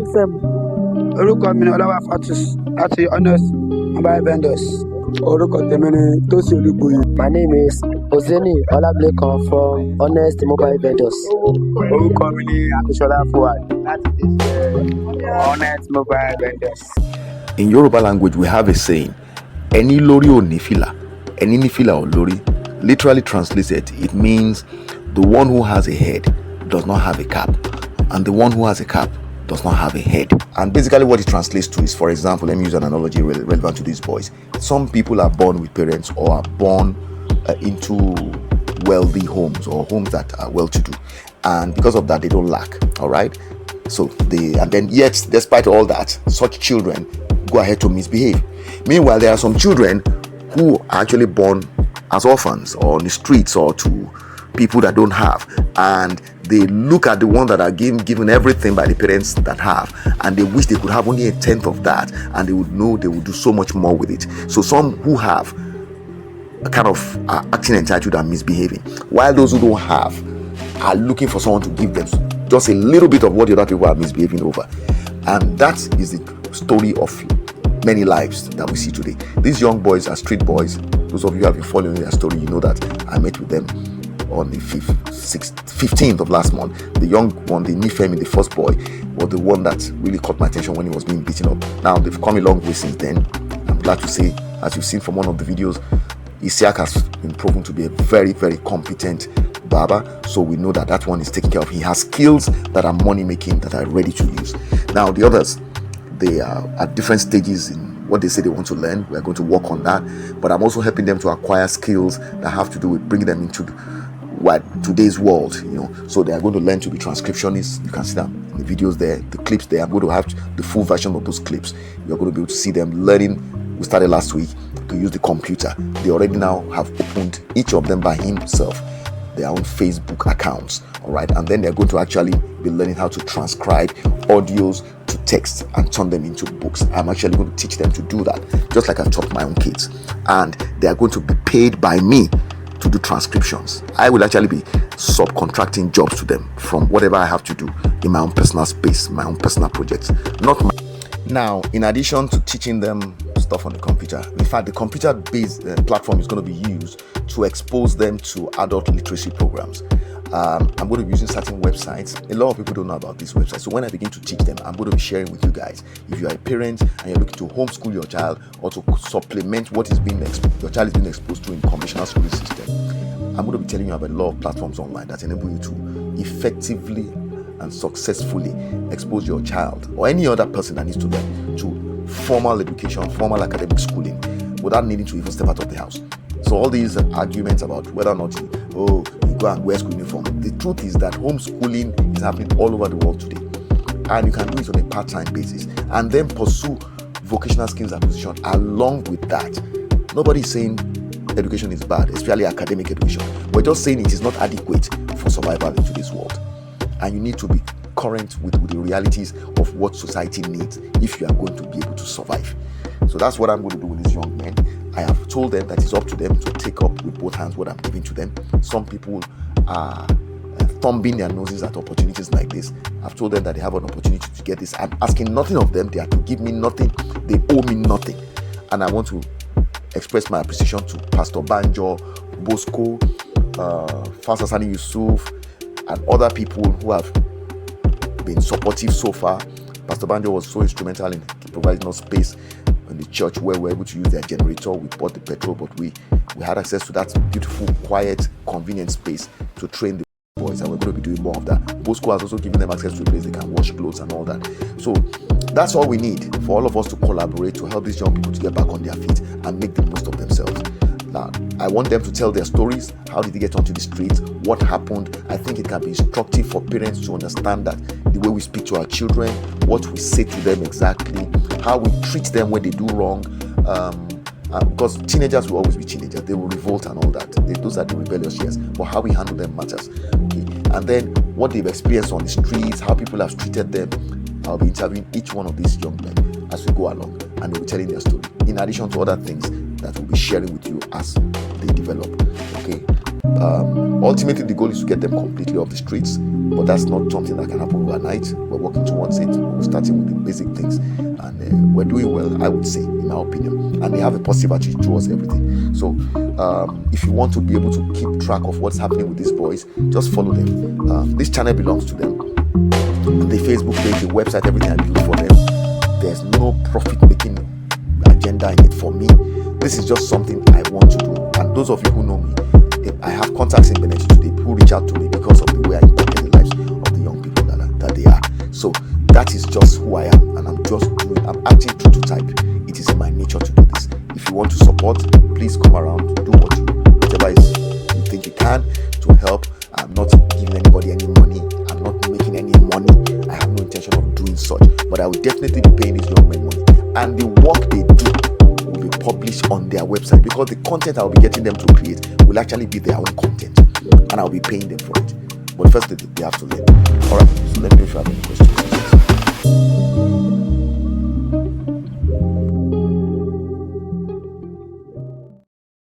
FM. Orúkọ mi ni Ọlọ́wà Fatus láti Honest Mobile Vendors. Orúkọ tèmi ni Tósìn Olúgbòye. My name is Ozeni Olablekan from Honest Mobile Vendors. Orúkọ mi ni Akushola Fuad láti Honest Mobile Vendors. In Yoruba language, we have a saying, "Ẹni lórí ò ní fìlà, ẹni ní fìlà ò lórí." Literally translated, it means the one who has a head does not have a cap, and the one who has a cap does not have a head. And basically what it translates to is, for example, let me use an analogy relevant to these boys. Some people are born with parents or are born into wealthy homes or homes that are well-to-do, and because of that they don't lack. All right, so and then yet despite all that, such children go ahead to misbehave. Meanwhile, there are some children who are actually born as orphans or on the streets or to people that don't have, and they look at the one that are given everything by the parents that have, and they wish they could have only a tenth of that, and they would know they would do so much more with it. So some who have a kind of acting entitled and misbehaving, while those who don't have are looking for someone to give them just a little bit of what the other people are misbehaving over. And that is the story of many lives that we see today. These young boys are street boys. Those of you who have been following their story, you know that I met with them on the 15th of last month. The young one, the Nifemi, the first boy, was the one that really caught my attention when he was being beaten up. Now they've come a long way since then. I'm glad to say, as you've seen from one of the videos, Isiak has been proven to be a very, very competent barber. So we know that that one is taken care of. He has skills that are money making, that are ready to use. Now the others, they are at different stages in what they say they want to learn. We're going to work on that, but I'm also helping them to acquire skills that have to do with bringing them into today's world, so they are going to learn to be transcriptionists. You can see them in the videos there, the clips there. I'm going to have the full version of those clips. You're going to be able to see them learning. We started last week to use the computer. They already now have opened, each of them by himself, their own Facebook accounts. All right, and then they're going to actually be learning how to transcribe audios to text and turn them into books. I'm actually going to teach them to do that, just like I've taught my own kids. And they are going to be paid by me to do transcriptions. I will actually be subcontracting jobs to them from whatever I have to do in my own personal space, my own personal projects. Now, in addition to teaching them stuff on the computer, in fact, the computer-based platform is going to be used to expose them to adult literacy programs. I'm going to be using certain websites. A lot of people don't know about these websites. So when I begin to teach them, I'm going to be sharing with you guys. If you are a parent and you're looking to homeschool your child or to supplement what is your child is being exposed to in conventional schooling system, I'm going to be telling you about a lot of platforms online that enable you to effectively and successfully expose your child or any other person that needs to learn to formal education, formal academic schooling, without needing to even step out of the house. So all these arguments about whether or not you go and wear school uniform, the truth is that homeschooling is happening all over the world today, and you can do it on a part-time basis and then pursue vocational skills acquisition along with that. Nobody is saying education is bad, especially academic education. We're just saying it is not adequate for survival in today's world, and you need to be current with the realities of what society needs if you are going to be able to survive. So that's what I'm going to do with these young men. I have told them that it's up to them to take up with both hands what I'm giving to them. Some people are thumbing their noses at opportunities like this. I've told them that they have an opportunity to get this. I'm asking nothing of them. They are to give me nothing. They owe me nothing. And I want to express my appreciation to Pastor Banjo, Bosco, Pastor Sani Yusuf, and other people who have been supportive so far. Pastor Banjo was so instrumental in providing us space in the church where we were able to use their generator. We bought the petrol, but we had access to that beautiful, quiet, convenient space to train the boys, and we're going to be doing more of that. Bosco has also given them access to a place they can wash clothes and all that. So that's all we need, for all of us to collaborate to help these young people to get back on their feet and make the most of themselves. Now, I want them to tell their stories. How did they get onto the streets? What happened? I think it can be instructive for parents to understand that the way we speak to our children, what we say to them exactly, how we treat them when they do wrong. Because teenagers will always be teenagers. They will revolt and all that. Those are the rebellious years. But how we handle them matters. Okay? And then what they've experienced on the streets, how people have treated them. I'll be interviewing each one of these young men as we go along, and they'll be telling their story, in addition to other things that we'll be sharing with you as they develop. Okay. Ultimately, the goal is to get them completely off the streets, But that's not something that can happen overnight. We're working towards it. We're starting with the basic things, and we're doing well, I would say, in my opinion. And they have a positive attitude towards everything. So if you want to be able to keep track of what's happening with these boys, just follow them. This channel belongs to them. The Facebook page, the website, everything I built for them. There's no profit-making agenda in it for me. This is just something I want to do. And those of you who know me, I have contacts in Benin today who reach out to me because of the way I impact the lives of the young people that they are. So that is just who I am, and I'm acting true to type. It is in my nature to do this. If you want to support, please come around, do whatever you think you can to help. I'm not giving anybody any money. I'm not making any money. I have no intention of doing such, but I will definitely be paying these young men money, and the work they do will be published on their website, because the content I'll be getting them to create will actually be their own content, and I'll be paying them for it. But first they have to learn. Alright, so let me know if you have any questions.